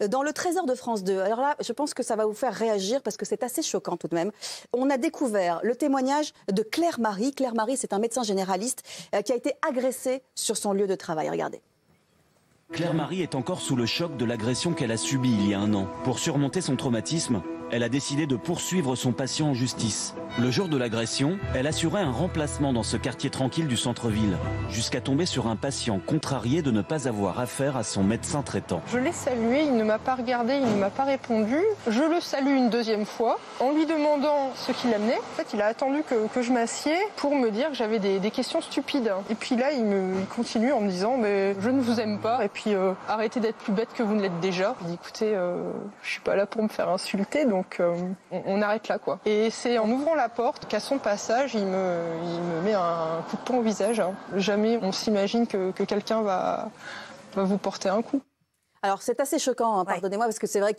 dans le Trésor de France 2. Alors là, je pense que ça va vous faire réagir parce que c'est assez choquant tout de même. On a découvert le témoignage de Claire Marie. Claire Marie, c'est un médecin généraliste qui a été agressé sur son lieu de travail. Regardez. Claire Marie est encore sous le choc de l'agression qu'elle a subie il y a un an. Pour surmonter son traumatisme, elle a décidé de poursuivre son patient en justice. Le jour de l'agression, elle assurait un remplacement dans ce quartier tranquille du centre-ville, jusqu'à tomber sur un patient contrarié de ne pas avoir affaire à son médecin traitant. Je l'ai salué, il ne m'a pas regardé, il ne m'a pas répondu. Je le salue une deuxième fois, en lui demandant ce qu'il amenait. En fait, il a attendu que je m'assieds pour me dire que j'avais des questions stupides. Et puis là, il continue en me disant mais je ne vous aime pas, et puis arrêtez d'être plus bête que vous ne l'êtes déjà. Je dis écoutez, je suis pas là pour me faire insulter, donc on arrête là, quoi. Et c'est en ouvrant la porte qu'à son passage, il me met un coup de poing au visage. Jamais on s'imagine que quelqu'un va vous porter un coup. Alors c'est assez choquant, hein, pardonnez-moi, parce que c'est vrai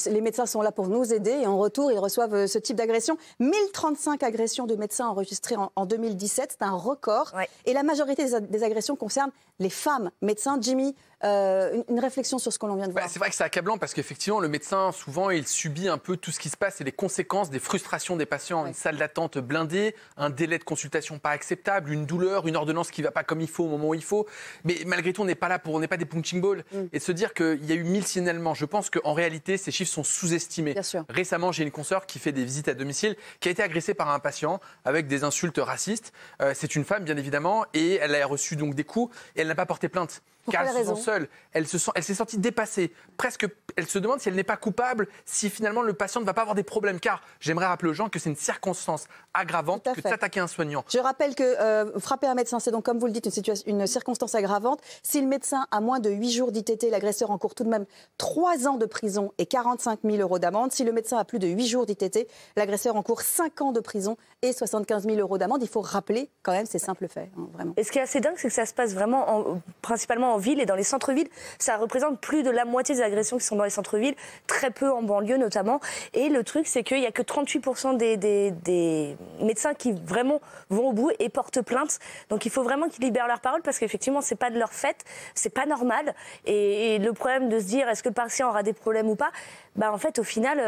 les médecins sont là pour nous aider et en retour ils reçoivent ce type d'agression. 1035 agressions de médecins enregistrées en 2017, c'est un record. Ouais. Et la majorité des agressions concernent les femmes médecins. Jimmy, une réflexion sur ce qu'on vient de voir. C'est vrai que c'est accablant parce qu'effectivement le médecin souvent il subit un peu tout ce qui se passe et les conséquences des frustrations des patients. Ouais. Une salle d'attente blindée, un délai de consultation pas acceptable, une douleur, une ordonnance qui ne va pas comme il faut au moment où il faut. Mais malgré tout on n'est pas des punching balls. Et se dire qu'il y a eu 1000 signalements, je pense qu'en réalité ces chiffres sont sous-estimés. Récemment j'ai une consoeur qui fait des visites à domicile qui a été agressée par un patient avec des insultes racistes. C'est une femme bien évidemment et elle a reçu donc des coups et elle n'a pas porté plainte. Car elle se sent seule, elle s'est sentie dépassée. Presque, elle se demande si elle n'est pas coupable, si finalement le patient ne va pas avoir des problèmes. Car j'aimerais rappeler aux gens que c'est une circonstance aggravante que de s'attaquer à un soignant. Je rappelle que frapper un médecin, c'est donc, comme vous le dites, une circonstance aggravante. Si le médecin a moins de 8 jours d'ITT, l'agresseur encourt tout de même 3 ans de prison et 45 000 € d'amende. Si le médecin a plus de 8 jours d'ITT, l'agresseur encourt 5 ans de prison et 75 000 € d'amende. Il faut rappeler quand même ces simples faits, hein, vraiment. Et ce qui est assez dingue, c'est que ça se passe vraiment principalement en ville et dans les centres-villes. Ça représente plus de la moitié des agressions qui sont dans les centres-villes, très peu en banlieue notamment. Et le truc, c'est qu'il n'y a que 38% des médecins qui vraiment vont au bout et portent plainte. Donc il faut vraiment qu'ils libèrent leur parole parce qu'effectivement, c'est pas de leur fait, c'est pas normal. Et le problème de se dire est-ce que le patient aura des problèmes ou pas, bah en fait, au final,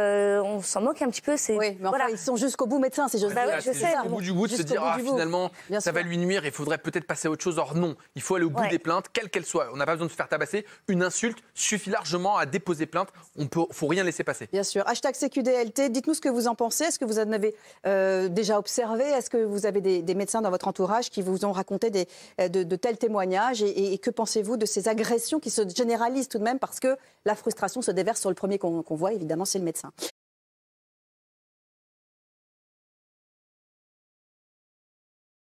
on s'en moque un petit peu. Oui, mais enfin, ils sont jusqu'au bout médecins, si j'ose dire. Je sais. Au bout du bout, de se dire finalement, ça va lui nuire, il faudrait peut-être passer à autre chose. Or non, il faut aller au bout des plaintes, quelles qu'elles soient. On n'a pas besoin de se faire tabasser. Une insulte suffit largement à déposer plainte. Faut rien laisser passer. Bien sûr. #CQDLT, dites-nous ce que vous en pensez. Est-ce que vous en avez déjà observé? Est-ce que vous avez des médecins dans votre entourage qui vous ont raconté de tels témoignages et que pensez-vous de ces agressions qui se généralisent tout de même parce que la frustration se déverse sur le premier qu'on voit, évidemment, c'est le médecin.